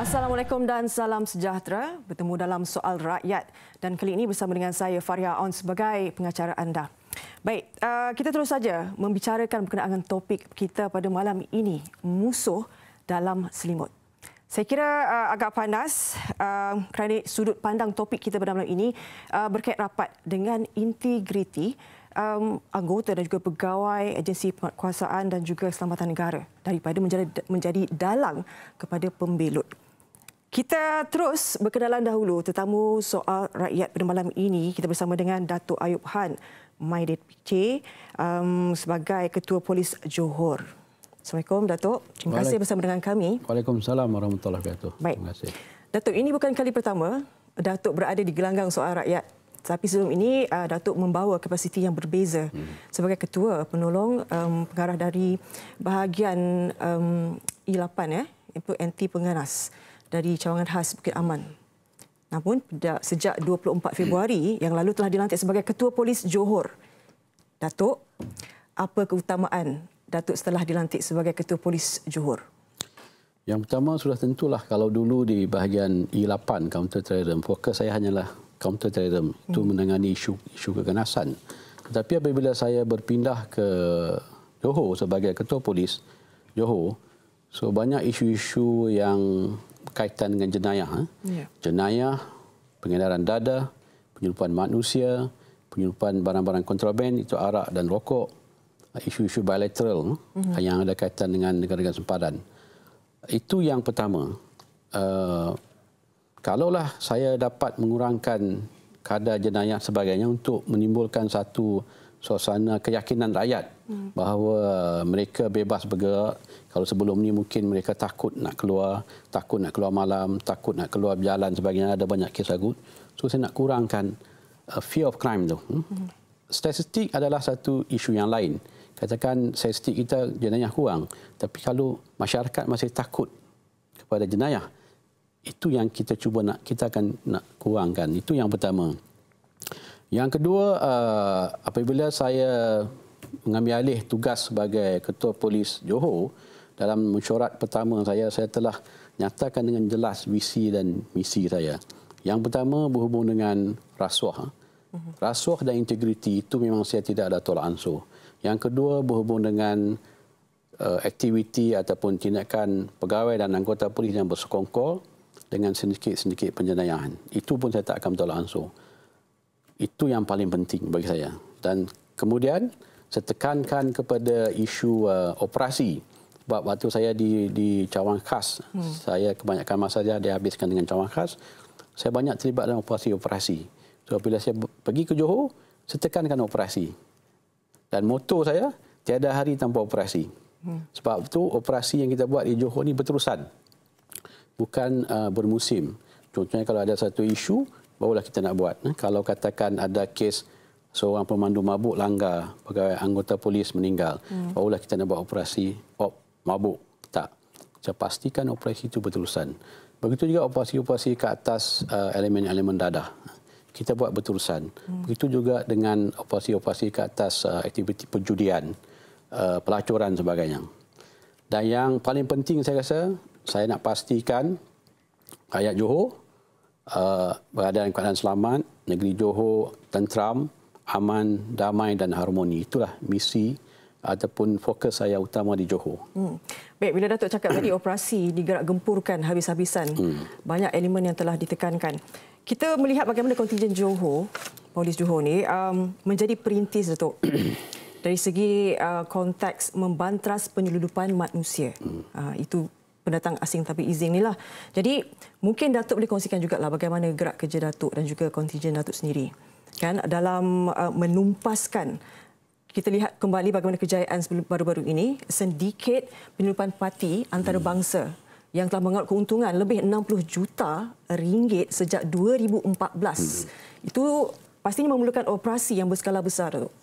Assalamualaikum dan salam sejahtera. Bertemu dalam Soal Rakyat dan kali ini bersama dengan saya Faria On sebagai pengacara anda. Baik, kita terus saja membicarakan berkenaan topik kita pada malam ini, musuh dalam selimut. Saya kira agak panas kerana sudut pandang topik kita pada malam ini berkait rapat dengan integriti anggota dan juga pegawai agensi penguatkuasaan dan juga keselamatan negara daripada menjadi dalang kepada pembelut. Kita terus berkenalan dahulu tetamu Soal Rakyat pada malam ini. Kita bersama dengan Datuk Ayub Han Maidit PJ sebagai Ketua Polis Johor. Assalamualaikum Datuk. Terima kasih bersama dengan kami. Waalaikumsalam warahmatullahi wabarakatuh. Baik. Terima kasih. Datuk, ini bukan kali pertama Datuk berada di gelanggang Soal Rakyat. Tapi sebelum ini Datuk membawa kapasiti yang berbeza sebagai Ketua Penolong Pengarah dari bahagian E8 iaitu anti penganas dari Cawangan Khas Bukit Aman. Namun sejak 24 Februari yang lalu telah dilantik sebagai Ketua Polis Johor. Datuk, apa keutamaan Datuk setelah dilantik sebagai Ketua Polis Johor? Yang pertama sudah tentulah kalau dulu di bahagian E8 counter terrorism, fokus saya hanyalah counter terrorism, itu menangani isu keganasan. Tetapi apabila saya berpindah ke Johor sebagai Ketua Polis Johor, so banyak isu-isu yang berkaitan dengan jenayah. Jenayah, pengedaran dada, penyelundupan manusia, penyelundupan barang-barang kontraben, itu arak dan rokok, isu-isu bilateral yang ada kaitan dengan negara-negara sempadan. Itu yang pertama. Kalaulah saya dapat mengurangkan kadar jenayah sebagainya untuk menimbulkan satu suasana keyakinan rakyat bahawa mereka bebas bergerak. Kalau sebelum ni mungkin mereka takut nak keluar malam, takut nak keluar berjalan sebagainya, ada banyak kes lagu. So saya nak kurangkan fear of crime tu. Statistik adalah satu isu yang lain. Katakan statistik kita jenayah kurang, tapi kalau masyarakat masih takut kepada jenayah, itu yang kita cuba kita akan nak kurangkan. Itu yang pertama. Yang kedua, apabila saya mengambil alih tugas sebagai Ketua Polis Johor, dalam mesyuarat pertama saya telah nyatakan dengan jelas visi dan misi saya. Yang pertama berhubung dengan rasuah. Rasuah dan integriti itu memang saya tidak ada tolak ansur. Yang kedua berhubung dengan aktiviti ataupun tindakan pegawai dan anggota polis yang bersekongkol dengan sedikit-sedikit penjenayahan. Itu pun saya tak akan tolak ansur. Itu yang paling penting bagi saya. Dan kemudian saya tekankan kepada isu operasi. Sebab waktu saya di Cawangan Khas, saya kebanyakan masa saya dihabiskan dengan Cawangan Khas, saya banyak terlibat dalam operasi-operasi. So, bila saya pergi ke Johor, saya tekankan operasi. Dan moto saya, tiada hari tanpa operasi. Sebab itu operasi yang kita buat di Johor ni berterusan. Bukan bermusim. Contohnya kalau ada satu isu, barulah kita nak buat. Kalau katakan ada kes seorang pemandu mabuk langgar, pegawai anggota polis meninggal, barulah kita nak buat operasi mabuk. Tak. Saya pastikan operasi itu berterusan. Begitu juga operasi-operasi ke atas elemen-elemen dadah. Kita buat berterusan. Begitu juga dengan operasi-operasi ke atas aktiviti perjudian, pelacuran sebagainya. Dan yang paling penting saya rasa, saya nak pastikan rakyat Johor berada dalam keadaan selamat, negeri Johor tenteram, aman, damai dan harmoni. Itulah misi ataupun fokus saya utama di Johor. Baik, bila Datuk cakap tadi operasi digerak gempurkan habis-habisan, banyak elemen yang telah ditekankan. Kita melihat bagaimana kontingen Johor, Polis Johor ni menjadi perintis, Datuk. Dari segi konteks membantras penyelundupan manusia. Itu pendatang asing tanpa izin ni lah. Jadi mungkin Datuk boleh kongsikan jugalah bagaimana gerak kerja Datuk dan juga kontingen Datuk sendiri. Kan dalam menumpaskan, kita lihat kembali bagaimana kejayaan baru-baru ini, sindiket penyelundupan parti antarabangsa yang telah mengarut keuntungan lebih 60 juta ringgit sejak 2014. Itu pastinya memerlukan operasi yang berskala besar, Datuk.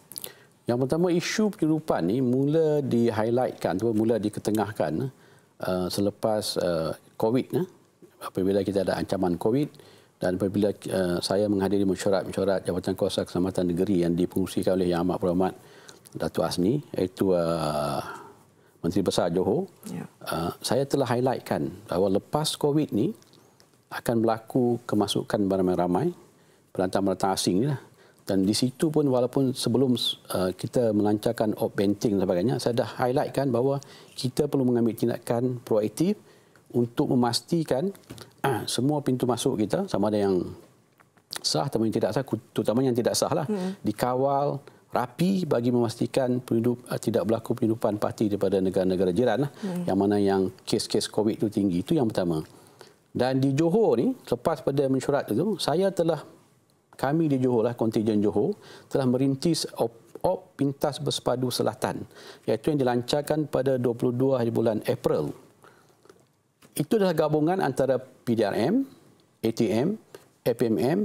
Yang pertama, isu penyelundupan ni mula di-highlightkan, mula diketengahkan selepas COVID. Apabila kita ada ancaman COVID dan apabila saya menghadiri mesyuarat Jabatan Kuasa Keselamatan Negeri yang dipengerusikan oleh Yang Amat Berhormat Datuk Asni, iaitu Menteri Besar Johor, saya telah highlightkan bahawa lepas COVID ni akan berlaku kemasukan ramai-ramai pendatang-pendatang asing ni lah. Dan di situ pun walaupun sebelum kita melancarkan banking dan sebagainya, saya dah highlightkan bahawa kita perlu mengambil tindakan proaktif untuk memastikan semua pintu masuk kita, sama ada yang sah atau yang tidak sah, terutamanya yang tidak sah lah, dikawal rapi bagi memastikan tidak berlaku penyeludupan parti daripada negara-negara jiran lah, yang mana yang kes-kes COVID itu tinggi. Itu yang pertama. Dan di Johor ni, lepas pada mesyuarat itu, kami di Johor lah, kontijen Johor, telah merintis op pintas bersepadu selatan, iaitu yang dilancarkan pada 22 hari bulan April. Itu adalah gabungan antara PDRM, ATM, FMM,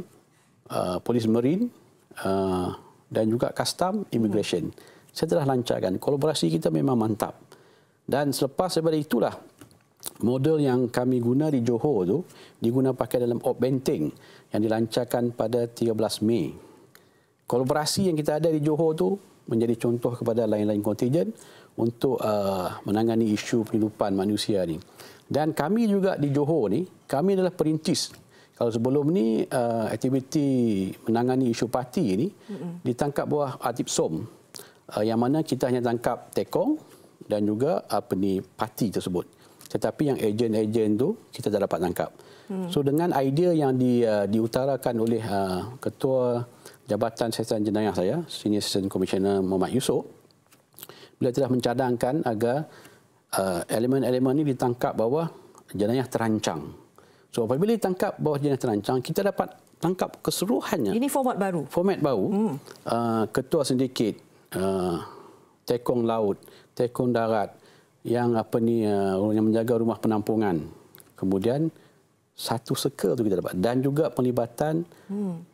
Polis Marine dan juga Custom Immigration. Saya telah lancarkan. Kolaborasi kita memang mantap. Dan selepas daripada itulah, model yang kami guna di Johor tu diguna pakai dalam op banking yang dilancarkan pada 13 Mei. Kolaborasi yang kita ada di Johor tu menjadi contoh kepada lain-lain kontingen untuk menangani isu penyeludupan manusia ni. Dan kami juga di Johor ni, kami adalah perintis. Kalau sebelum ni aktiviti menangani isu parti ni ditangkap bawah Atip Som, yang mana kita hanya tangkap tekong dan juga parti tersebut. Tetapi yang ejen-ejen tu kita tak dapat tangkap. So dengan idea yang diutarakan oleh Ketua Jabatan Siasatan Jenayah saya, Senior Assistant Commissioner Muhammad Yusof, beliau telah mencadangkan agar elemen-elemen ini ditangkap bawah jenayah terancang. So apabila ditangkap bawah jenayah terancang, kita dapat tangkap keseluruhannya. Ini format baru? Format baru. Ketua sindiket, tekong laut, tekong darat, yang yang menjaga rumah penampungan. Kemudian satu circle tu kita dapat, dan juga pelibatan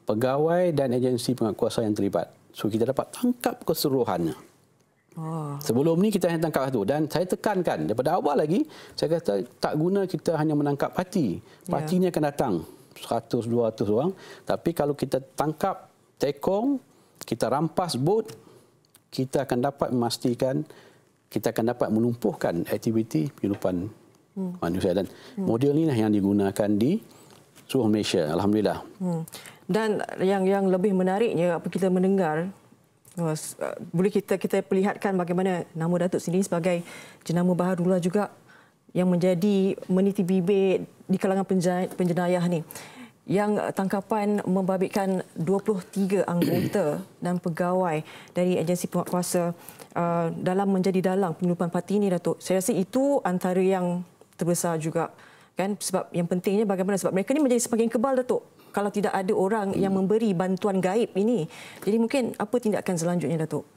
pegawai dan agensi penguatkuasa yang terlibat. So kita dapat tangkap keseluruhannya. Sebelum ni kita hanya tangkap satu, dan saya tekankan daripada awal lagi, saya kata tak guna kita hanya menangkap parti. Parti ni akan datang 100-200 orang, tapi kalau kita tangkap tekong, kita rampas bot, kita akan dapat memastikan kita akan dapat melumpuhkan aktiviti penyeludupan manusia, dan model ini yang digunakan di seluruh Malaysia, alhamdulillah. Dan yang lebih menariknya apa kita mendengar, boleh kita perlihatkan bagaimana nama Datuk sendiri sebagai jenama Bahadullah juga yang menjadi meniti bibir di kalangan penjenayah ni. Yang tangkapan membabitkan 23 anggota dan pegawai dari agensi penguatkuasa dalam menjadi dalang penyeludupan parti ini, Datuk. Saya rasa itu antara yang terbesar juga, kan? Sebab yang pentingnya bagaimana, sebab mereka ni menjadi semakin kebal, Datuk, kalau tidak ada orang yang memberi bantuan gaib ini. Jadi mungkin apa tindakan selanjutnya, Datuk?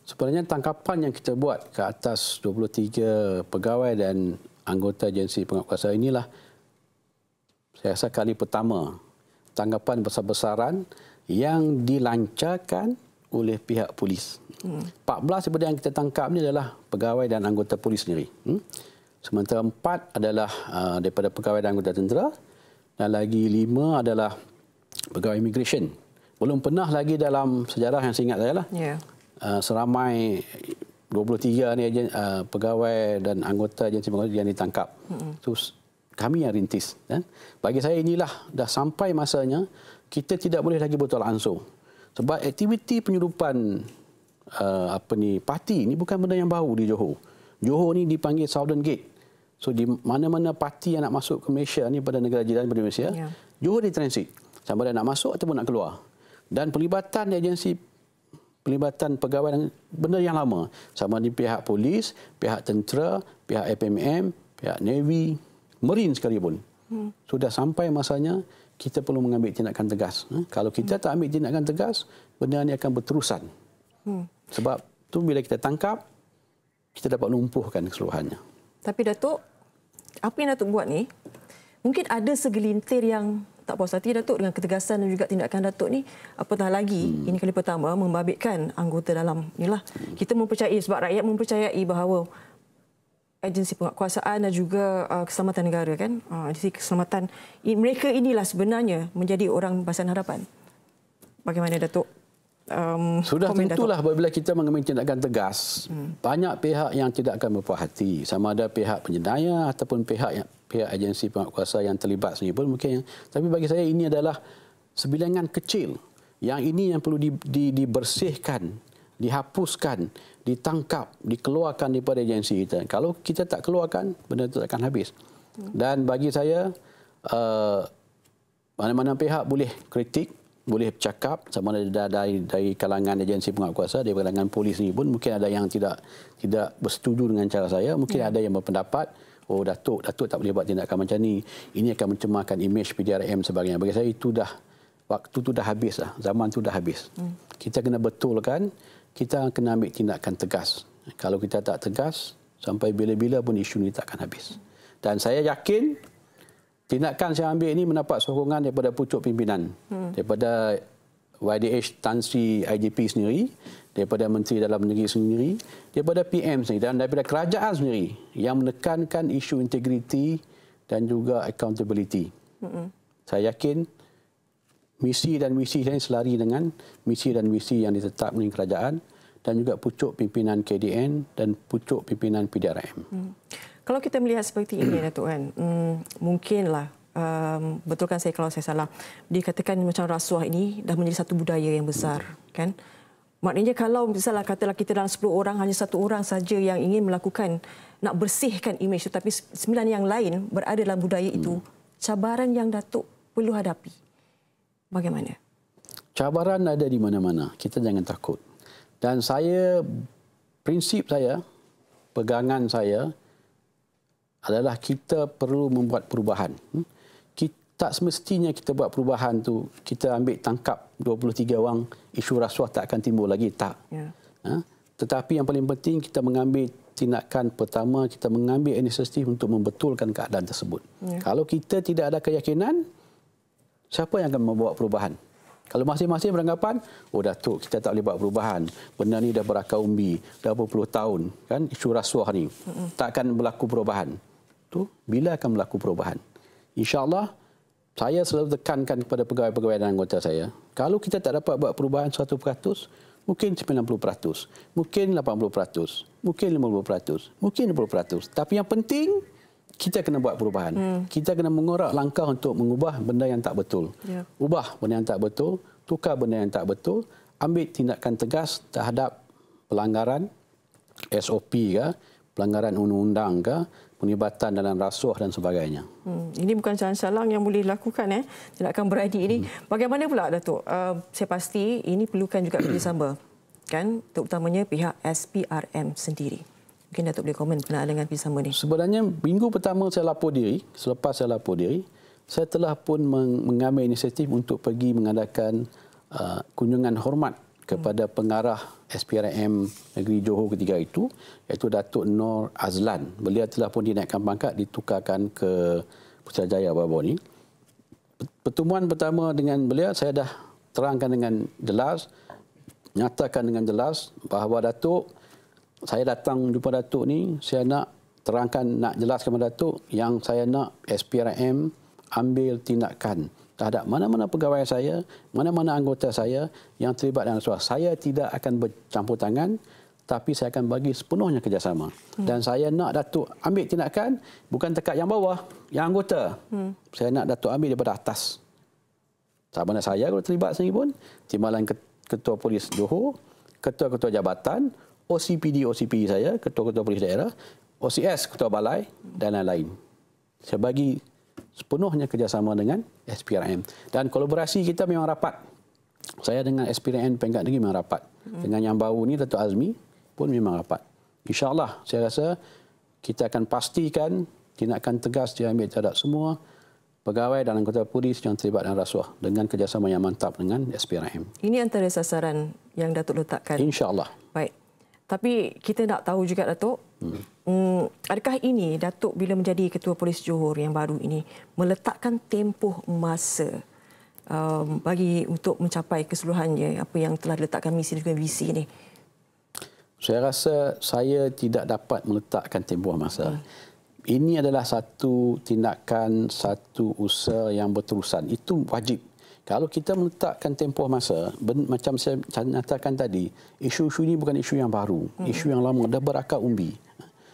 Sebenarnya tangkapan yang kita buat ke atas 23 pegawai dan anggota agensi penguatkuasa inilah, saya rasa kali pertama tangkapan besar-besaran yang dilancarkan oleh pihak polis. 14 daripada yang kita tangkap ni adalah pegawai dan anggota polis sendiri. Sementara 4 adalah daripada pegawai dan anggota tentera, dan lagi 5 adalah pegawai immigration. Belum pernah lagi dalam sejarah yang saya ingat saya lah, seramai 23 ni pegawai dan anggota agensi penguatkuasa yang ditangkap. So, kami yang rintis. Bagi saya inilah dah sampai masanya kita tidak boleh lagi bertolak ansur. Sebab aktiviti penyeludupan parti ini bukan benda yang baru di Johor. Johor ni dipanggil Southern Gate. So di mana-mana parti yang nak masuk ke Malaysia ni pada negara jiran pada Malaysia, Johor di transit. Sama ada nak masuk ataupun nak keluar. Dan pelibatan agensi, pelibatan pegawai dan benda yang lama. Sama di pihak polis, pihak tentera, pihak FMM, pihak Navy, Marine sekalipun. Sudah sampai masanya kita perlu mengambil tindakan tegas. Kalau kita tak ambil tindakan tegas, benda ini akan berterusan. Sebab tu bila kita tangkap, kita dapat lumpuhkan keseluruhannya. Tapi Datuk, apa yang Datuk buat ni, mungkin ada segelintir yang tak puas hati, Datuk, dengan ketegasan dan juga tindakan Datuk ni. Apatah lagi, ini kali pertama membabitkan anggota dalam inilah. Kita mempercayai, sebab rakyat mempercayai bahawa agensi penguatkuasaan dan juga keselamatan negara, kan, agensi keselamatan, mereka inilah sebenarnya menjadi orang barisan hadapan. Bagaimana, Datuk? Sudah komen tentulah Datuk? apabila kita mengambil tindakan tegas, banyak pihak yang tidak akan berpuas hati. Sama ada pihak penjenayah ataupun pihak agensi penguatkuasa yang terlibat sendiri pun mungkin. Tapi bagi saya ini adalah sebilangan kecil. Yang ini yang perlu dibersihkan, dihapuskan, ditangkap, dikeluarkan daripada agensi kita. Kalau kita tak keluarkan, benda itu akan habis. Dan bagi saya, mana-mana pihak boleh kritik, boleh bercakap, sama ada dari kalangan agensi penguatkuasa, dari kalangan polis ni pun mungkin ada yang tidak bersetuju dengan cara saya, mungkin ada yang berpendapat, oh Datuk tak boleh buat tindakan macam ni, ini akan mencemarkan imej PDRM sebagainya. Bagi saya itu waktu tu dah habis lah, zaman tu dah habis. Kita kena betulkan, kita kena ambil tindakan tegas. Kalau kita tak tegas, sampai bila-bila pun isu ni tak akan habis. Dan saya yakin tindakan saya ambil ini mendapat sokongan daripada pucuk pimpinan, daripada YDH Tan Sri IGP sendiri, daripada Menteri Dalam Negeri sendiri, daripada PM sendiri dan daripada kerajaan sendiri yang menekankan isu integriti dan juga accountability. Saya yakin misi dan visi saya selari dengan misi dan visi yang ditetapkan oleh kerajaan dan juga pucuk pimpinan KDN dan pucuk pimpinan PDRM. Kalau kita melihat seperti ini, Datuk, kan, mungkinlah, betulkan saya kalau saya salah, dikatakan macam rasuah ini dah menjadi satu budaya yang besar. Kan? Maknanya kalau misalnya katalah kita dalam 10 orang, hanya satu orang saja yang ingin melakukan, nak bersihkan imej itu, tapi 9 yang lain berada dalam budaya itu, cabaran yang Datuk perlu hadapi. Bagaimana? Cabaran ada di mana-mana. Kita jangan takut. Dan prinsip saya, pegangan saya, adalah kita perlu membuat perubahan. Tak semestinya kita buat perubahan tu, kita ambil tangkap 23 orang, isu rasuah tak akan timbul lagi. Tak. Ya. Tetapi yang paling penting, kita mengambil tindakan pertama, kita mengambil inisiatif untuk membetulkan keadaan tersebut. Ya. Kalau kita tidak ada keyakinan, siapa yang akan membawa perubahan? Kalau masing-masing beranggapan, oh Datuk, kita tak boleh buat perubahan. Benda ni dah berakar umbi, dah berpuluh tahun. Kan? Isu rasuah ni. Tak akan berlaku perubahan. Tu bila akan berlaku perubahan? InsyaAllah, saya selalu tekankan kepada pegawai-pegawai dan anggota saya, kalau kita tak dapat buat perubahan 100%, mungkin 90%, mungkin 80%, mungkin 50%, mungkin 20%. Tapi yang penting, kita kena buat perubahan. Kita kena mengorak langkah untuk mengubah benda yang tak betul. Yeah. Ubah benda yang tak betul, tukar benda yang tak betul, ambil tindakan tegas terhadap pelanggaran SOP ke, pelanggaran undang-undang ke, penglibatan dalam rasuah dan sebagainya. Ini bukan calang-calang yang boleh dilakukan, tindakan berani ini. Bagaimana pula, Datuk? Saya pasti ini perlukan juga kerjasama, kan? Terutamanya pihak SPRM sendiri. Mungkin Datuk boleh komen berkenaan dengan kerjasama ini. Sebenarnya, minggu pertama saya lapor diri, selepas saya lapor diri, saya telah pun mengambil inisiatif untuk pergi mengadakan kunjungan hormat kepada pengarah SPRM Negeri Johor ketiga itu, iaitu Datuk Nur Azlan. Beliau telah pun dinaikkan pangkat, ditukarkan ke Putrajaya baru-baru ini. Pertemuan pertama dengan beliau, saya dah terangkan dengan jelas, nyatakan dengan jelas bahawa Datuk, saya datang jumpa Datuk ni, saya nak terangkan, nak jelaskan kepada Datuk yang saya nak SPRM ambil tindakan terhadap mana-mana pegawai saya, mana-mana anggota saya yang terlibat dalam rasuah. Saya tidak akan bercampur tangan, tapi saya akan bagi sepenuhnya kerjasama. Dan saya nak Datuk ambil tindakan bukan dekat yang bawah, yang anggota. Saya nak Datuk ambil daripada atas. Sama ada saya kalau terlibat sendiri pun, timbalan Ketua Polis Johor, Ketua-Ketua Jabatan, OCPD saya, Ketua-Ketua Polis Daerah, OCS Ketua Balai dan lain-lain. Saya bagi sepenuhnya kerjasama dengan SPRM. Dan kolaborasi kita memang rapat. Saya dengan SPRM Peringkat Negeri memang rapat. Dengan yang baru ni, Datuk Azmi pun memang rapat. InsyaAllah, saya rasa kita akan pastikan tindakan tegas diambil terhadap semua pegawai dan anggota polis yang terlibat dalam rasuah dengan kerjasama yang mantap dengan SPRM. Ini antara sasaran yang Datuk letakkan? InsyaAllah. Baik. Tapi kita nak tahu juga, Datuk, adakah ini Datuk bila menjadi Ketua Polis Johor yang baru ini meletakkan tempoh masa bagi untuk mencapai keseluruhannya apa yang telah diletakkan misi dan juga visi ini? Saya rasa saya tidak dapat meletakkan tempoh masa. Ini adalah satu tindakan, satu usaha yang berterusan. Itu wajib. Kalau kita meletakkan tempoh masa, macam saya nyatakan tadi, isu-isu ini bukan isu yang baru, isu yang lama, dah berakar umbi.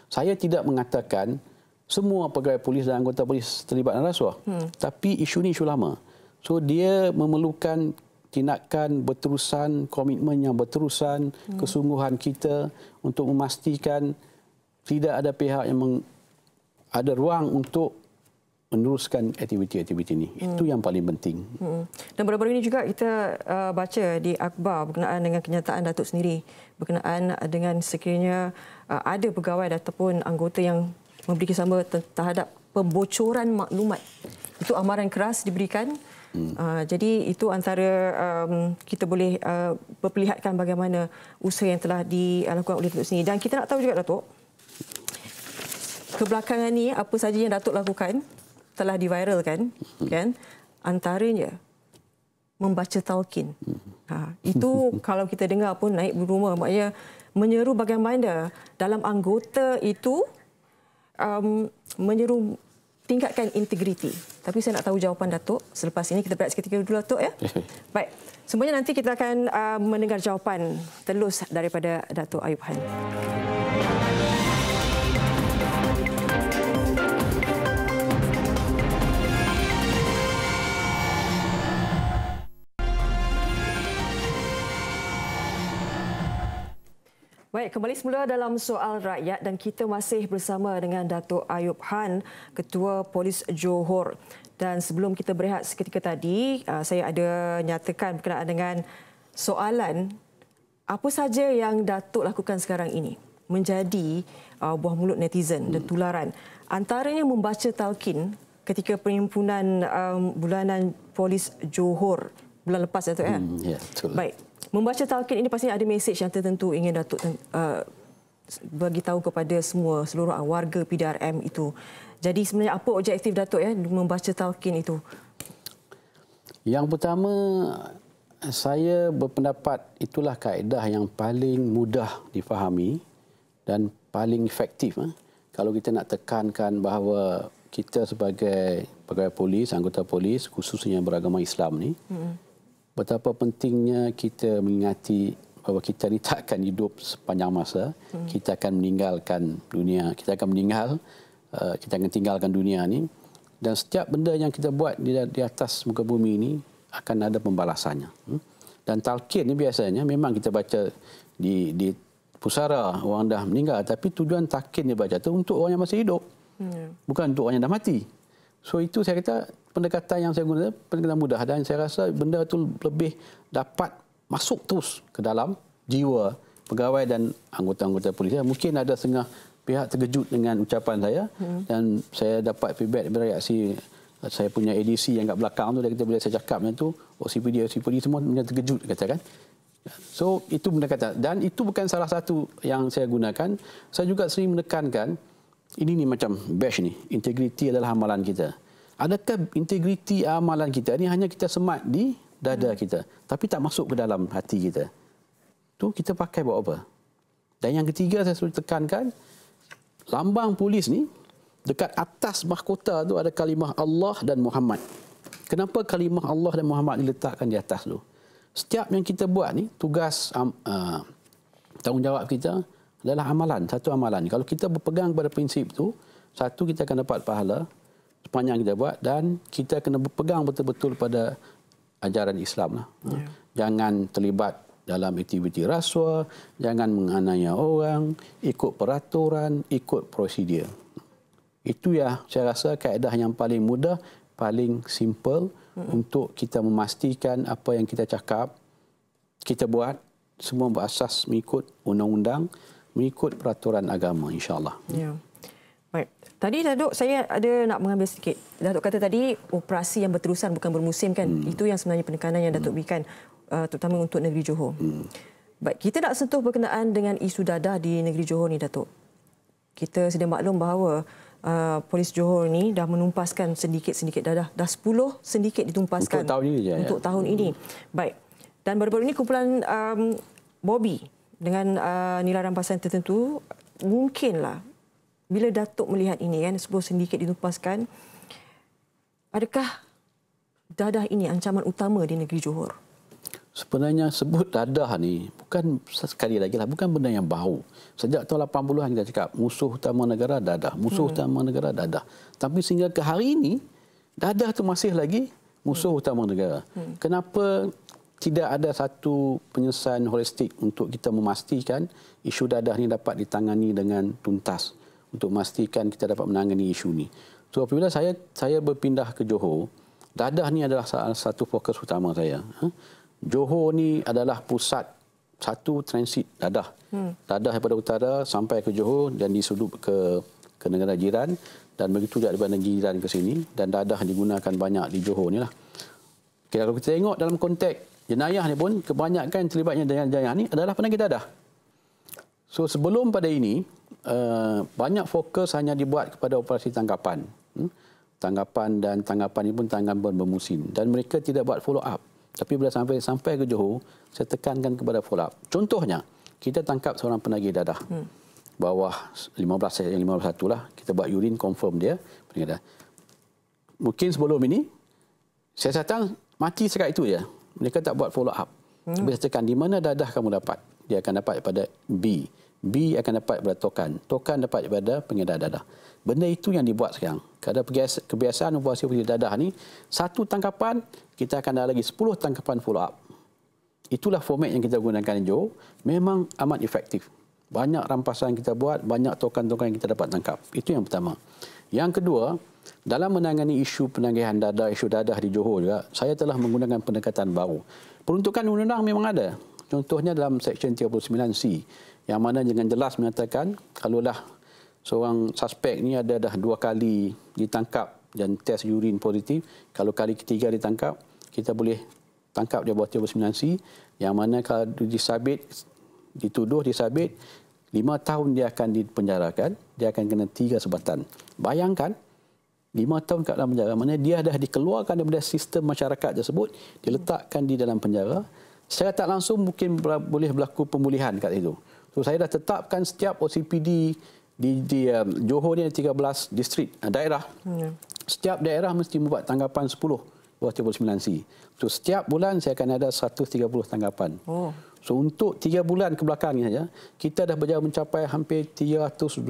Saya tidak mengatakan semua pegawai polis dan anggota polis terlibat dalam rasuah, tapi isu ini isu lama. So dia memerlukan tindakan berterusan, komitmen yang berterusan, kesungguhan kita untuk memastikan tidak ada pihak yang ada ruang untuk meneruskan aktiviti-aktiviti ini. Itu yang paling penting. Dan baru-baru ini juga kita baca di akhbar berkenaan dengan kenyataan Datuk sendiri berkenaan dengan sekiranya ada pegawai ataupun anggota yang memberi kesambahan terhadap pembocoran maklumat. Itu amaran keras diberikan. Jadi itu antara kita boleh perlihatkan bagaimana usaha yang telah dilakukan oleh Datuk sendiri. Dan kita nak tahu juga, Datuk, kebelakangan ni apa saja yang Datuk lakukan telah diviralkan, kan? Antaranya membaca talqin. Itu kalau kita dengar pun naik berumur, maknanya menyeru bagaimana dalam anggota itu menyeru tingkatkan integriti. Tapi saya nak tahu jawapan Datuk selepas ini. Kita berehat seketika dulu, Datuk, ya. Baik. Semuanya nanti kita akan mendengar jawapan telus daripada Datuk Ayub Han. Baik, kembali semula dalam Soal Rakyat dan kita masih bersama dengan Datuk Ayub Han, Ketua Polis Johor. Dan sebelum kita berehat seketika tadi, saya ada nyatakan berkenaan dengan soalan apa saja yang Datuk lakukan sekarang ini menjadi buah mulut netizen dan tularan. Antaranya membaca talqin ketika perhimpunan bulanan Polis Johor bulan lepas, Datuk, ya? Ya, betul. Baik. Membaca talqin ini pastinya ada mesej yang tertentu ingin Datuk bagi tahu kepada seluruh warga PDRM itu. Jadi sebenarnya apa objektif Datuk, ya, membaca talqin itu? Yang pertama, saya berpendapat itulah kaedah yang paling mudah difahami dan paling efektif. Kalau kita nak tekankan bahawa kita sebagai pegawai polis, anggota polis, khususnya beragama Islam ni, betapa pentingnya kita mengingati bahawa kita ni takkan hidup sepanjang masa. Kita akan meninggalkan dunia, kita akan tinggalkan dunia ni, dan setiap benda yang kita buat di atas muka bumi ini akan ada pembalasannya. Dan talqin ni biasanya memang kita baca di pusara orang dah meninggal, tapi tujuan talqin dia baca tu untuk orang yang masih hidup, bukan untuk orang yang dah mati. So itu saya kata pendekatan yang saya guna, pendekatan mudah, dan saya rasa benda itu lebih dapat masuk terus ke dalam jiwa pegawai dan anggota-anggota polis. Mungkin ada setengah pihak terkejut dengan ucapan saya, dan saya dapat feedback dari reaksi saya punya ADC yang kat belakang tu, dan kita bila saya cakap macam tu, OCPD semua macam terkejut, katakan. So itu pendekatan, dan itu bukan salah satu yang saya gunakan. Saya juga sering menekankan ini ni macam bash ni, integriti adalah amalan kita. Adakah integriti amalan kita ni hanya kita semat di dada kita, tapi tak masuk ke dalam hati kita? Tu kita pakai buat apa? Dan yang ketiga saya selalu tekankan, lambang polis ni dekat atas mahkota tu ada kalimah Allah dan Muhammad. Kenapa kalimah Allah dan Muhammad diletakkan di atas tu? Setiap yang kita buat ni, tugas tanggungjawab kita adalah amalan, satu amalan. Kalau kita berpegang pada prinsip tu, satu, kita akan dapat pahala sepanjang kita buat, dan kita kena berpegang betul-betul pada ajaran Islam lah. Jangan terlibat dalam aktiviti rasuah, jangan menganiaya orang, ikut peraturan, ikut prosedur. Itu ya saya rasa kaedah yang paling mudah, paling simple untuk kita memastikan apa yang kita cakap, kita buat semua berasas mengikut undang-undang, mengikut peraturan agama, insya-Allah. Ya. Baik. Tadi Datuk, saya ada nak mengambil sedikit. Datuk kata tadi operasi yang berterusan bukan bermusim, kan? Itu yang sebenarnya penekanan yang Datuk berikan, terutama untuk negeri Johor. Baik, kita nak sentuh berkenaan dengan isu dadah di negeri Johor ni, Datuk. Kita sedia maklum bahawa Polis Johor ni dah menumpaskan sedikit-sedikit dadah. Dah 10 sedikit ditumpaskan untuk tahun ini je, untuk tahun ini. Baik. Dan baru-baru ini kumpulan Bobby dengan nilai rampasan tertentu, mungkinlah bila Datuk melihat ini, kan, sebuah sindiket ditumpaskan, adakah dadah ini ancaman utama di negeri Johor? Sebenarnya sebut dadah ni bukan sekali lagi lah, bukan benda yang baru. Sejak tahun 80-an kita cakap musuh utama negara dadah, musuh utama negara dadah. Tapi sehingga ke hari ini dadah tu masih lagi musuh utama negara. Kenapa tidak ada satu penyelesaian holistik untuk kita memastikan isu dadah ni dapat ditangani dengan tuntas untuk memastikan kita dapat menangani isu ni. So apabila saya berpindah ke Johor, dadah ni adalah salah satu fokus utama saya. Johor ni adalah pusat satu transit dadah. Dadah daripada utara sampai ke Johor dan disudup ke negara jiran dan begitu juga daripada negara jiran ke sini dan dadah digunakan banyak di Johor ni lah. Okay, kalau kita tengok dalam konteks jenayah ni pun kebanyakan terlibatnya dengan jenayah ni adalah penagih dadah. So sebelum pada ini banyak fokus hanya dibuat kepada operasi tangkapan. Tangkapan dan tangkapan ini pun tangkapan bermusim dan mereka tidak buat follow up. Tapi bila sampai ke Johor, saya tekankan kepada follow up. Contohnya, kita tangkap seorang penagih dadah. Bawah 15, yang 51 lah. Kita buat urin confirm dia. Penagih dadah. Mungkin sebelum ini, saya datang mati sekat itu je. Mereka tak buat follow up. Tapi saya tekan, di mana dadah kamu dapat? Dia akan dapat daripada B. B akan dapat daripada Tokan. Tokan dapat daripada pengedar dadah. Benda itu yang dibuat sekarang. Kerana kebiasaan operasi dadah ni, satu tangkapan, kita akan ada lagi 10 tangkapan follow up. Itulah format yang kita gunakan di Johor. Memang amat efektif. Banyak rampasan kita buat, banyak tokan-tokan yang kita dapat tangkap. Itu yang pertama. Yang kedua, dalam menangani isu penagihan dadah, isu dadah di Johor juga, saya telah menggunakan pendekatan baru. Peruntukan undang-undang memang ada. Contohnya dalam Seksyen 39C, yang mana dengan jelas menyatakan, kalaulah seorang suspek ni ada dah 2 kali ditangkap dan tes urin positif, kalau kali ketiga ditangkap, kita boleh tangkap dia bawah 39C, yang mana kalau dituduh disabit, 5 tahun dia akan dipenjarakan, dia akan kena 3 sebatan. Bayangkan, 5 tahun kat dalam penjara, mana dia dah dikeluarkan daripada sistem masyarakat tersebut, diletakkan di dalam penjara, secara tak langsung mungkin boleh berlaku pemulihan kat situ. So, saya dah tetapkan setiap OCPD di Johor ni ada 13 distrik daerah. Setiap daerah mesti membuat tanggapan 10 bawah 39C. So setiap bulan saya akan ada 130 tanggapan. So untuk 3 bulan ke belakang ni saja, kita dah berjaya mencapai hampir 325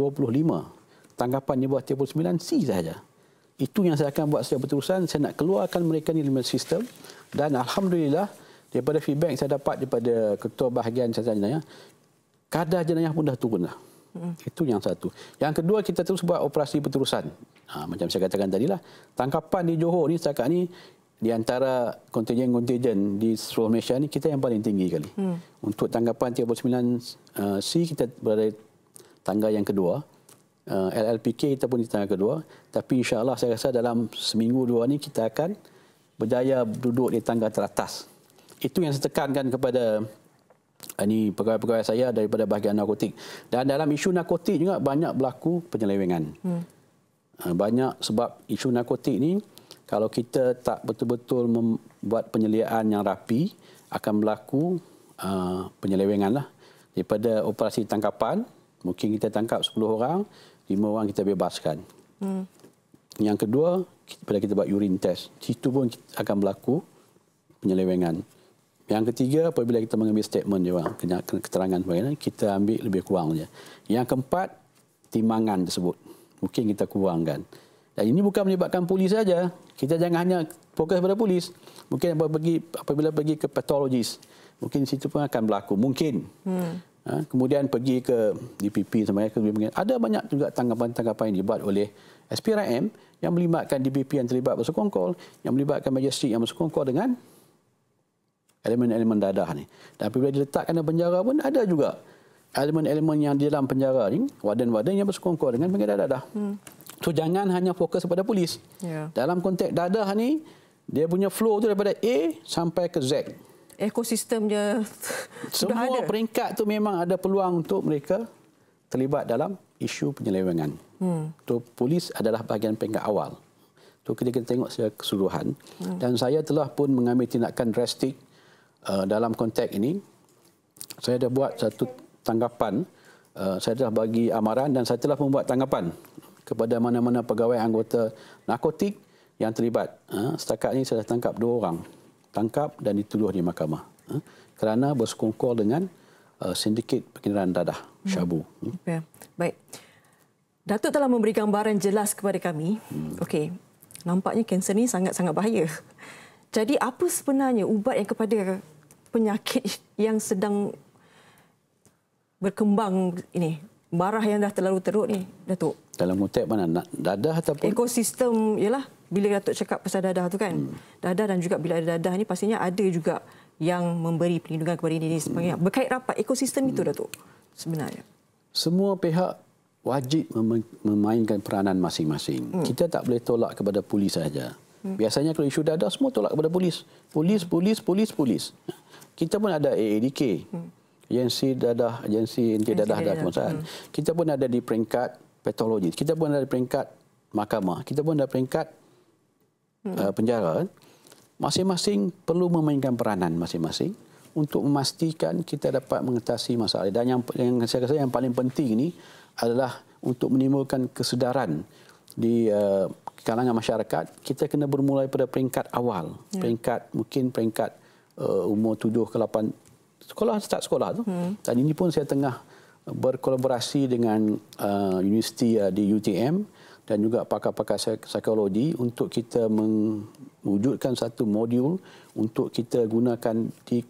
tanggapan di bawah 39C saja. Itu yang saya akan buat secara berterusan. Saya nak keluarkan mereka ni dalam sistem dan alhamdulillah daripada feedback saya dapat daripada Ketua Bahagian Siasatan Jenayah, kadar jenayah pun dah turun lah. Itu yang satu. Yang kedua, kita terus buat operasi berterusan. Macam saya katakan tadi lah, tangkapan di Johor ni setakat ni di antara kontingen-kontingen di seluruh Malaysia ni kita yang paling tinggi kali. Untuk tangkapan 39C kita berada tangga yang kedua. LLPK kita pun di tangga kedua. Tapi insya-Allah saya rasa dalam seminggu 2 ni kita akan berjaya duduk di tangga teratas. Itu yang saya tekankan kepada ini pegawai-pegawai saya daripada bahagian narkotik. Dan dalam isu narkotik juga banyak berlaku penyelewengan. Banyak sebab isu narkotik ni kalau kita tak betul-betul membuat penyeliaan yang rapi akan berlaku penyelewengan lah. Daripada operasi tangkapan, mungkin kita tangkap 10 orang, 5 orang kita bebaskan. Yang kedua, bila kita buat urine test, situ pun akan berlaku penyelewengan. Yang ketiga, apabila kita mengambil statement dia orang, keterangan sebagainya, kita ambil lebih kurang saja. Yang keempat, timbangan tersebut. Mungkin kita kurangkan. Dan ini bukan melibatkan polis saja. Kita jangan hanya fokus pada polis. Mungkin apabila pergi ke patologis, mungkin situ pun akan berlaku. Mungkin. Kemudian pergi ke DPP sebagainya. Ada banyak juga tanggapan-tanggapan yang dibuat oleh SPRM yang melibatkan DPP yang terlibat bersekongkol, yang melibatkan majistrik yang bersekongkol dengan elemen-elemen dadah ni. Dan apabila diletakkan dalam penjara pun ada juga elemen-elemen yang di dalam penjara ni, warden-warden yang bersekongkol dengan pengedar dadah. So jangan hanya fokus kepada polis. Dalam konteks dadah ni, dia punya flow tu daripada A sampai ke Z. Ekosistem dia sudah semua ada. Peringkat tu memang ada peluang untuk mereka terlibat dalam isu penyelewengan. So polis adalah bahagian peringkat awal. So kita tengok secara keseluruhan. Dan saya telah pun mengambil tindakan drastik dalam konteks ini. Saya dah buat satu tanggapan, saya telah bagi amaran dan saya telah membuat tanggapan kepada mana-mana pegawai anggota narkotik yang terlibat. Setakat ini saya dah tangkap 2 orang. Tangkap dan dituduh di mahkamah. Kerana bersekongkol dengan sindiket pengedaran dadah, syabu. Ya. Baik. Datuk telah memberi gambaran jelas kepada kami. Okey. Nampaknya kanser ni sangat-sangat bahaya. Jadi apa sebenarnya ubat yang kepada penyakit yang sedang berkembang ini? Barah yang dah terlalu teruk ni, Datuk. Dalam konteks mana? Dadah ataupun? Ekosistem, yalah. Bila Datuk cakap pasal dadah tu kan. Dadah dan juga bila ada dadah ni pastinya ada juga yang memberi perlindungan kepada ini dan sebagainya. Berkait rapat ekosistem itu, Datuk, sebenarnya. Semua pihak wajib memainkan peranan masing-masing. Kita tak boleh tolak kepada polis saja. Biasanya kalau isu dadah semua tolak kepada polis. Polis. Kita pun ada AADK. Agensi dadah, agensi inti dadah dan kebangsaan. Kita pun ada di peringkat patologi. Kita pun ada di peringkat mahkamah. Kita pun ada peringkat penjara. Masing-masing perlu memainkan peranan masing-masing untuk memastikan kita dapat mengatasi masalah. Dan yang saya rasa yang paling penting ini adalah untuk menimbulkan kesedaran di kalangan masyarakat. Kita kena bermula pada peringkat awal. Mungkin peringkat umur 7 ke 8 start sekolah tu. Dan ini pun saya tengah berkolaborasi dengan universiti di UTM dan juga pakar-pakar psikologi untuk kita mewujudkan satu modul untuk kita gunakan di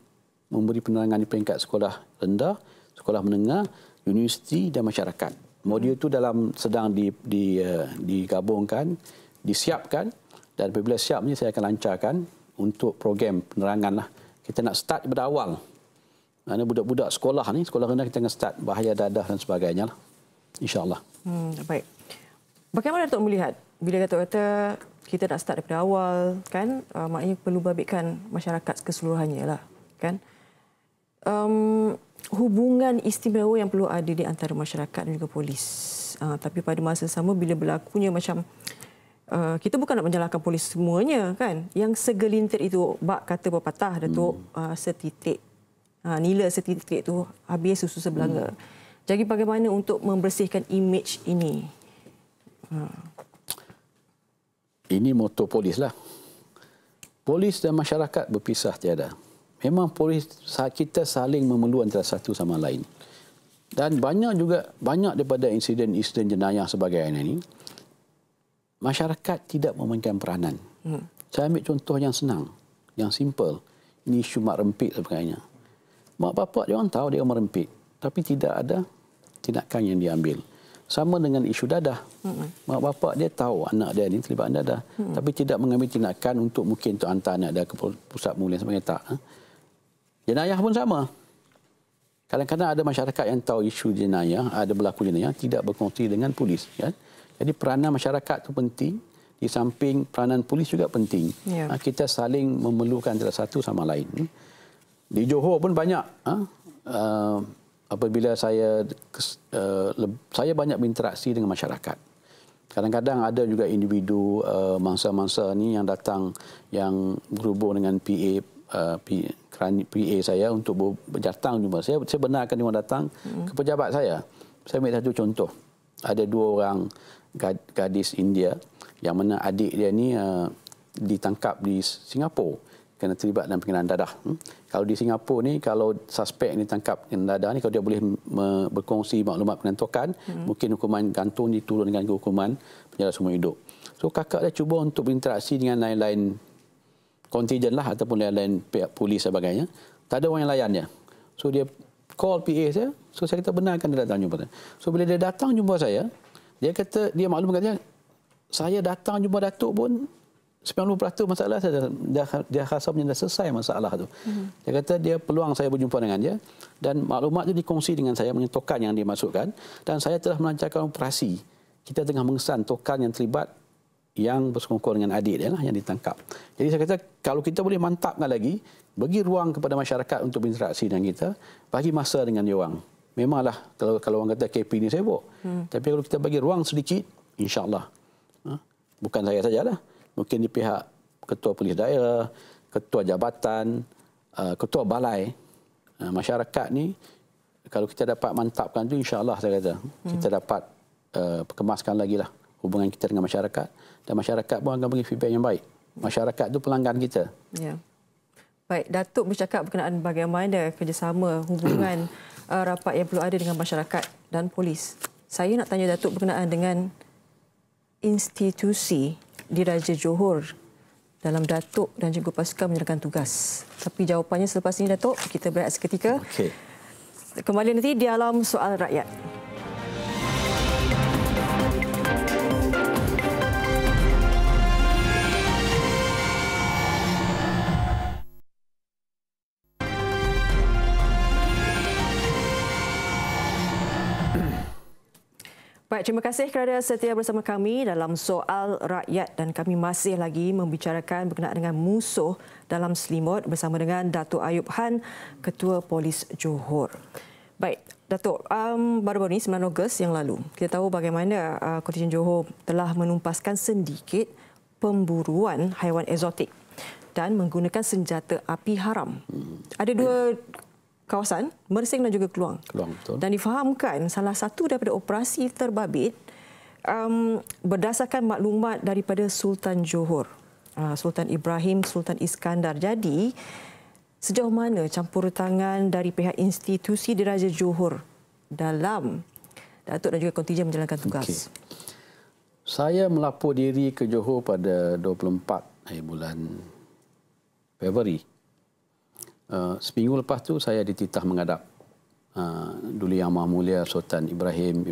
memberi penerangan di peringkat sekolah rendah, sekolah menengah, universiti dan masyarakat. Modul itu sedang digabungkan, disiapkan, dan apabila siap ni saya akan lancarkan untuk program penerangan lah. Kita nak start daripada awal. Kerana budak-budak sekolah ni, sekolah rendah kita akan start bahaya dadah dan sebagainya lah. InsyaAllah. Baik. Bagaimana Datuk melihat bila Datuk kata kita nak start daripada awal, kan? Maknanya perlu babitkan masyarakat keseluruhannya lah, kan? Hubungan istimewa yang perlu ada di antara masyarakat dan juga polis. Tapi pada masa sama bila berlakunya macam kita bukan nak menyalahkan polis semuanya, kan? Yang segelintir itu bak kata berpatah, Datuk, setitik. Nila setitik itu habis susu sebelanga. Jadi bagaimana untuk membersihkan imej ini? Ini moto polis lah. Polis dan masyarakat berpisah tiada. Memang polis kita saling memerlukan antara satu sama lain. Dan banyak daripada insiden-insiden jenayah sebagainya ini, masyarakat tidak memainkan peranan. Saya ambil contoh yang senang, yang simple. Ini isu mak rempit dan sebagainya. Mak bapak dia orang tahu dia merempit, tapi tidak ada tindakan yang diambil. Sama dengan isu dadah. Mak bapak dia tahu anak dia ni terlibat dadah, tapi tidak mengambil tindakan untuk mungkin untuk hantar anak dia ke pusat pemulihan sebagainya. Tak. Jenayah pun sama. Kadang-kadang ada masyarakat yang tahu isu jenayah, ada berlaku jenayah, tidak berkongsi dengan polis. Kan? Jadi peranan masyarakat itu penting. Di samping peranan polis juga penting. Kita saling memerlukan antara satu sama lain. Di Johor pun banyak. Apabila saya banyak berinteraksi dengan masyarakat. Kadang-kadang ada juga individu mangsa-mangsa ni yang datang yang berhubung dengan PA saya untuk datang jumpa saya. Saya benarkan dia datang ke pejabat saya. Saya ambil satu contoh. Ada 2 orang gadis India yang mana adik dia ni ditangkap di Singapura kerana terlibat dalam pengenalan dadah. Kalau di Singapura ni, kalau suspek ni tangkap pengenalan dadah ni, kalau dia boleh berkongsi maklumat pengantokan, mungkin hukuman gantung diturun dengan hukuman penjara seumur hidup. So kakak dia cuba untuk berinteraksi dengan lain-lain kontijen lah ataupun lain-lain pihak polis dan sebagainya. Tak ada orang yang layan dia. So dia call PA saya. So saya kata benarkan dia datang jumpa saya. So bila dia datang jumpa saya, dia maklumkan saya datang jumpa Datuk pun 90% masalah saya dia rasa dah selesai masalah tu. Dia kata dia peluang saya berjumpa dengan dia dan maklumat itu dikongsi dengan saya mengenai tokan yang dimasukkan dan saya telah melancarkan operasi. Kita tengah mengesan tokan yang terlibat yang bersekongkol dengan adik dia lah yang ditangkap. Jadi saya kata kalau kita boleh mantapkan lagi, bagi ruang kepada masyarakat untuk berinteraksi dengan kita, bagi masa dengan dia orang. Memanglah kalau orang kata KP ni sibuk. Tapi kalau kita bagi ruang sedikit, insya-Allah. Bukan saya sajalah. Mungkin di pihak ketua polis daerah, ketua jabatan, ketua balai, masyarakat ni, kalau kita dapat mantapkan tu, insya-Allah saya kata kita dapat kemaskan lagi lah hubungan kita dengan masyarakat dan masyarakat pun akan bagi feedback yang baik. Masyarakat itu pelanggan kita. Ya. Baik, Datuk bercakap berkenaan bagaimana kerjasama hubungan rapat yang perlu ada dengan masyarakat dan polis. Saya nak tanya Datuk berkenaan dengan institusi Diraja Johor dalam Datuk dan juga pasukan menjalankan tugas. Tapi jawapannya selepas ini, Datuk. Kita berehat seketika. Okey. Kembali nanti di Alam Soal Rakyat. Baik, terima kasih kerana setia bersama kami dalam Soal Rakyat dan kami masih lagi membicarakan berkenaan dengan musuh dalam selimut bersama dengan Datuk Ayub Han, Ketua Polis Johor. Baik, Datuk, baru-baru ini 9 Ogos yang lalu, kita tahu bagaimana kontingen Johor telah menumpaskan sindiket pemburuan haiwan eksotik dan menggunakan senjata api haram. Ada dua kawasan, Mersing dan juga Keluang. Betul. Dan difahamkan salah satu daripada operasi terbabit berdasarkan maklumat daripada Sultan Johor, Sultan Ibrahim Sultan Iskandar. Jadi, sejauh mana campur tangan dari pihak institusi Diraja Johor dalam Datuk dan juga kontingen menjalankan tugas? Okay. Saya melapor diri ke Johor pada 24 bulan Februari. Seminggu lepas tu saya dititah menghadap Duli Yang Maha Mulia Sultan Ibrahim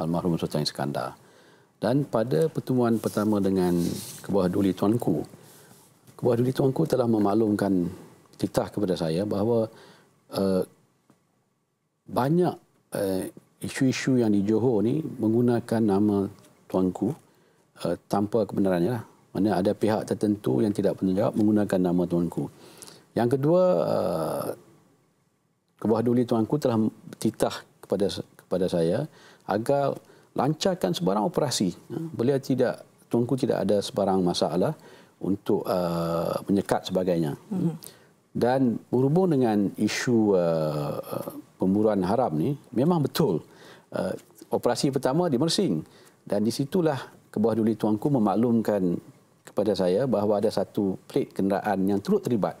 almarhum Sultan Iskandar. Dan pada pertemuan pertama dengan Kebawah Duli Tuanku, Kebawah Duli Tuanku telah memaklumkan titah kepada saya bahawa banyak isu-isu yang di Johor ni menggunakan nama Tuanku tanpa kebenarannya lah. Maksudnya ada pihak tertentu yang tidak bertanggungjawab menggunakan nama Tuanku. Yang kedua, Kebawah Duli Tuanku telah titah kepada saya agar lancarkan sebarang operasi. Tuanku tidak ada sebarang masalah untuk menyekat sebagainya. Dan berhubung dengan isu pemburuan haram ni, memang betul. Operasi pertama di Mersing. Dan di situlah Kebawah Duli Tuanku memaklumkan kepada saya bahawa ada satu plate kenderaan yang turut terlibat.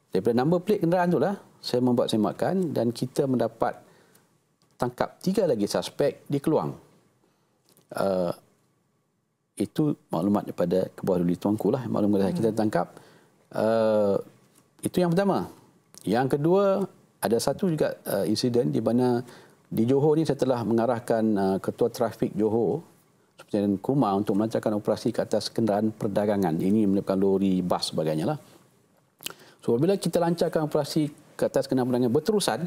Daripada nombor plate kenderaan itulah saya membuat semakan dan kita mendapat tangkap 3 lagi suspek di Keluang. Itu maklumat daripada Kebawah Duli Tuanku lah. Maklum kepada kita tangkap. Itu yang pertama. Yang kedua, ada satu juga insiden di mana di Johor ni saya telah mengarahkan Ketua Trafik Johor Seperti Kumar untuk melancarkan operasi ke atas kenderaan perdagangan. Ini melibatkan lori, bas sebagainya lah. So, bila kita lancarkan operasi ke atas kenderaan perdagangan berterusan,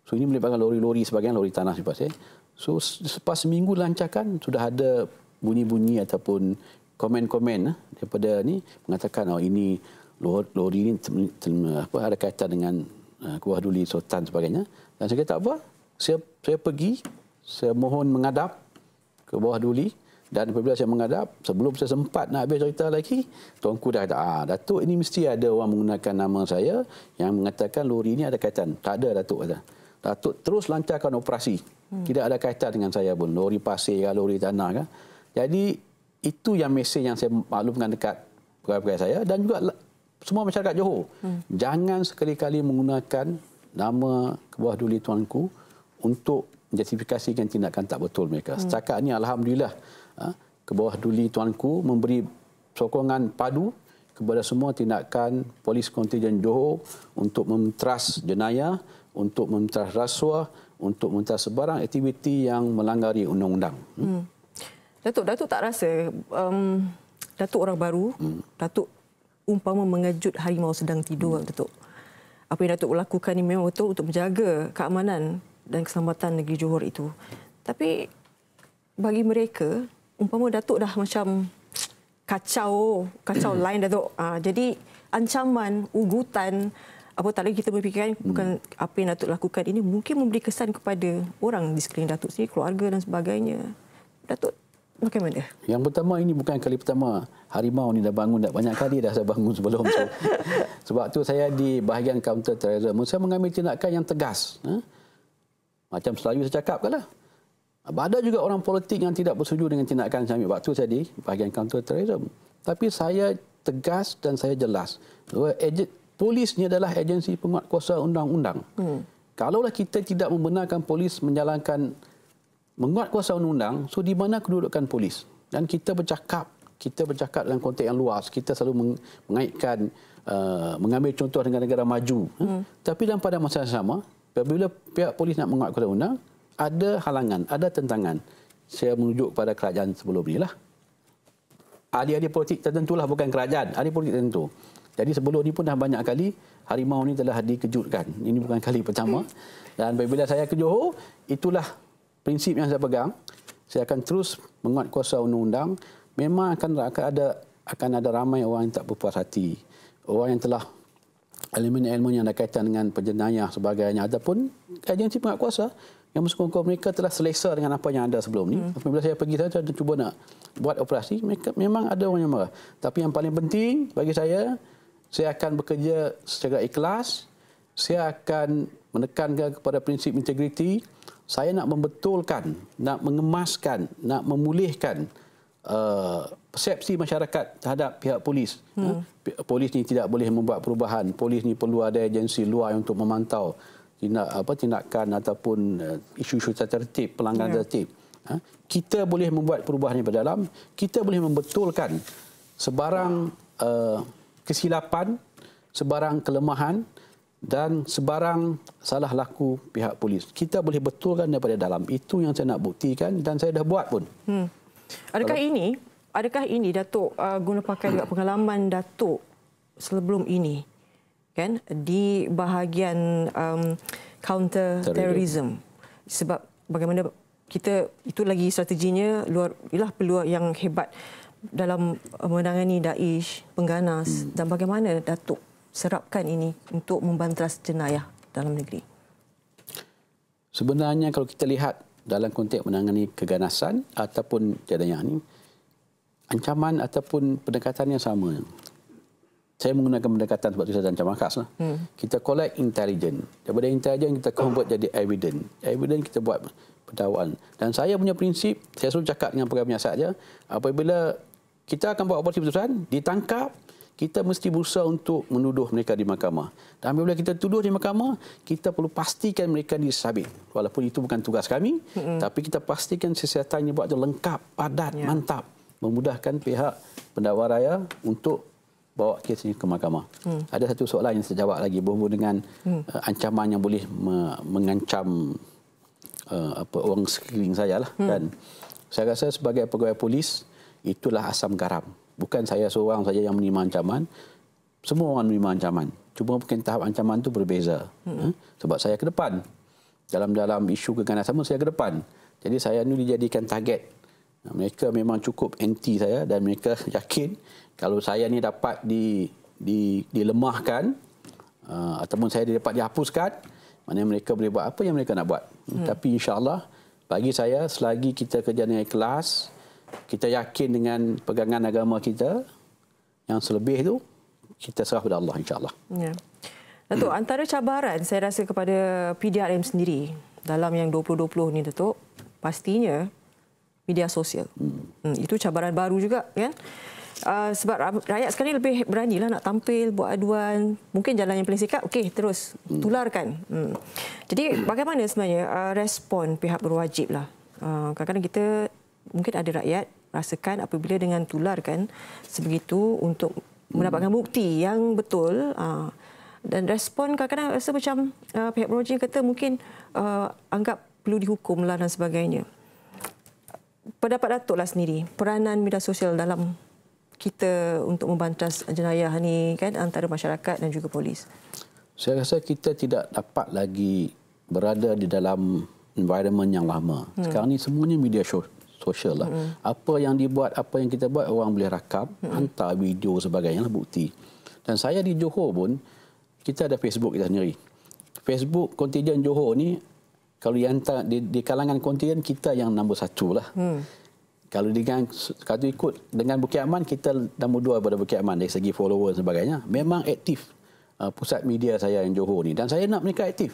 so ini melibatkan lori-lori sebagainya, lori tanah sebagainya. So, selepas seminggu lancarkan, sudah ada bunyi-bunyi ataupun komen-komen daripada ni mengatakan ini lori ini ada kaitan dengan Kebawah Duli Sultan sebagainya. Dan saya kata apa? Saya pergi, saya mohon menghadap ke Kebawah Duli. Dan apabila saya menghadap, sebelum saya sempat nak habis cerita lagi, Tuanku dah kata, Datuk, ini mesti ada orang menggunakan nama saya yang mengatakan lori ini ada kaitan. Tak ada, Datuk kata. Datuk terus lancarkan operasi. Tidak ada kaitan dengan saya pun. Lori pasir, lori tanah. Kan? Jadi, itu yang mesej yang saya maklumkan dekat pegawai-pegawai saya dan juga semua masyarakat Johor. Jangan sekali-kali menggunakan nama Kebawah Duli Tuanku untuk menjustifikasikan tindakan tak betul mereka. Setakat ini, alhamdulillah, Kebawah Duli Tuanku memberi sokongan padu kepada semua tindakan polis kontingen Johor untuk mementeras jenayah, untuk mementeras rasuah, untuk mementeras sebarang aktiviti yang melanggari undang-undang. Datuk tak rasa Datuk orang baru, Datuk umpama mengejut harimau sedang tidur, Datuk. Apa yang Datuk lakukan ini memang betul untuk menjaga keamanan dan keselamatan negeri Johor itu. Tapi bagi mereka, umpama Datuk dah macam kacau lain, Datuk. Jadi ancaman, ugutan, apa tak lagi kita berfikirkan bukan apa yang Datuk lakukan ini mungkin memberi kesan kepada orang di sekeliling Datuk sendiri, keluarga dan sebagainya. Datuk, bagaimana? Yang pertama, ini bukan kali pertama harimau ni dah bangun. Dah banyak kali dah saya bangun sebelum. Sebab tu saya di bahagian counter terrorism, saya mengambil tindakan yang tegas. Macam selalu saya cakap kan lah. Ada juga orang politik yang tidak bersetuju dengan tindakan saya ambil waktu tadi, bahagian counter terrorism. Tapi saya tegas dan saya jelas bahawa polis ni adalah agensi penguatkuasa undang-undang. Kalaulah kita tidak membenarkan polis menguatkuasa undang-undang, so di mana kedudukan polis? Dan kita bercakap dalam konteks yang luas. Kita selalu mengaitkan, mengambil contoh dengan negara maju. Tapi dalam pada masa yang sama, apabila pihak polis nak menguatkuasa undang, ada halangan, ada tentangan. Saya merujuk pada kerajaan sebelum ini lah. Ahli-ahli politik tertentulah, bukan kerajaan, ahli politik tertentu. Jadi sebelum ini pun dah banyak kali harimau ini telah dikejutkan. Ini bukan kali pertama. Dan apabila saya ke Johor, itulah prinsip yang saya pegang. Saya akan terus menguatkuasa undang-undang. Memang akan ada ramai orang yang tak berpuas hati. Orang yang telah elemen-elemen yang ada kaitan dengan penjenayah sebagainya, ataupun agensi penguatkuasa yang bersekongkol mereka telah selesa dengan apa yang ada sebelum ni. Apabila saya pergi, saya cuba nak buat operasi, mereka memang ada orang yang marah. Tapi yang paling penting bagi saya akan bekerja secara ikhlas, saya akan menekankan kepada prinsip integriti, saya nak membetulkan, nak mengemaskan, nak memulihkan persepsi masyarakat terhadap pihak polis. Polis ni tidak boleh membuat perubahan, polis ni perlu ada agensi luar untuk memantau tindakan ataupun isu-isu tertib, pelanggaran tertib. Kita boleh membuat perubahan di dalam, kita boleh membetulkan sebarang kesilapan, sebarang kelemahan dan sebarang salah laku pihak polis. Kita boleh betulkan daripada dalam. Itu yang saya nak buktikan dan saya dah buat pun. Adakah ini Datuk guna pakai juga pengalaman Datuk sebelum ini, kan, di bahagian counter terrorism? Sebab bagaimana kita itu lagi strateginya ialah peluang yang hebat dalam menangani Daesh, pengganas, dan bagaimana Datuk serapkan ini untuk membanteras jenayah dalam negeri? Sebenarnya kalau kita lihat dalam konteks menangani keganasan ataupun jenayah ini, ancaman ataupun pendekatannya sama. Saya menggunakan pendekatan sebab itu saya ancaman khas. Kita collect intelligence. Daripada intelligence kita convert jadi evidence. Evidence kita buat pendakwaan. Dan saya punya prinsip, saya selalu cakap dengan pegawai penyiasat saja, apabila kita akan buat operasi penuntutan, ditangkap, kita mesti berusaha untuk menuduh mereka di mahkamah. Dan apabila kita tuduh di mahkamah, kita perlu pastikan mereka disabit. Walaupun itu bukan tugas kami, tapi kita pastikan siasatan yang buat itu lengkap, padat, mantap. Memudahkan pihak pendakwa raya untuk bawa kes ini ke mahkamah. Ada satu soalan yang saya jawab lagi berhubung dengan ancaman yang boleh mengancam orang sekeliling saya lah. Dan saya rasa sebagai pegawai polis, itulah asam garam. Bukan saya seorang saja yang menerima ancaman. Semua orang menerima ancaman. Cuma mungkin tahap ancaman itu berbeza. Sebab saya ke depan. Dalam isu keganasan saya ke depan. Jadi saya ini dijadikan target. Mereka memang cukup anti saya dan mereka yakin kalau saya ni dapat dilemahkan ataupun saya dapat dihapuskan, maknanya mereka boleh buat apa yang mereka nak buat. Tapi insya-Allah bagi saya selagi kita kerja dengan ikhlas, kita yakin dengan pegangan agama kita, yang selebih itu kita serah pada Allah insya-Allah. Ya. Datuk, antara cabaran saya rasa kepada PDRM sendiri dalam yang 2020 ni Datuk, pastinya media sosial. Itu cabaran baru juga, kan? Sebab rakyat sekarang lebih beranilah nak tampil, buat aduan. Mungkin jalan yang paling sikat, okey, terus tularkan. Jadi bagaimana sebenarnya respon pihak berwajib lah? Kadang-kadang kita, mungkin ada rakyat rasakan apabila dengan tularkan sebegitu untuk mendapatkan bukti yang betul, dan respon kadang-kadang rasa macam pihak berwajib kata mungkin anggap perlu dihukum lah dan sebagainya. Pendapat Datuk lah sendiri, peranan media sosial dalam kita untuk membantas jenayah ni, kan, antara masyarakat dan juga polis. Saya rasa kita tidak dapat lagi berada di dalam environment yang lama. Sekarang ni semuanya media sosial lah. Apa yang dibuat, apa yang kita buat, orang boleh rakam, hantar video sebagainya lah, bukti. Dan saya di Johor pun, kita ada Facebook kita sendiri. Facebook kontingen Johor ni, kalau di kalangan kontingen kita yang nombor 1 lah. Kalau ikut dengan Bukit Aman, kita nombor 2 pada Bukit Aman dari segi follower dan sebagainya. Memang aktif pusat media saya yang Johor ni. Dan saya nak mereka aktif.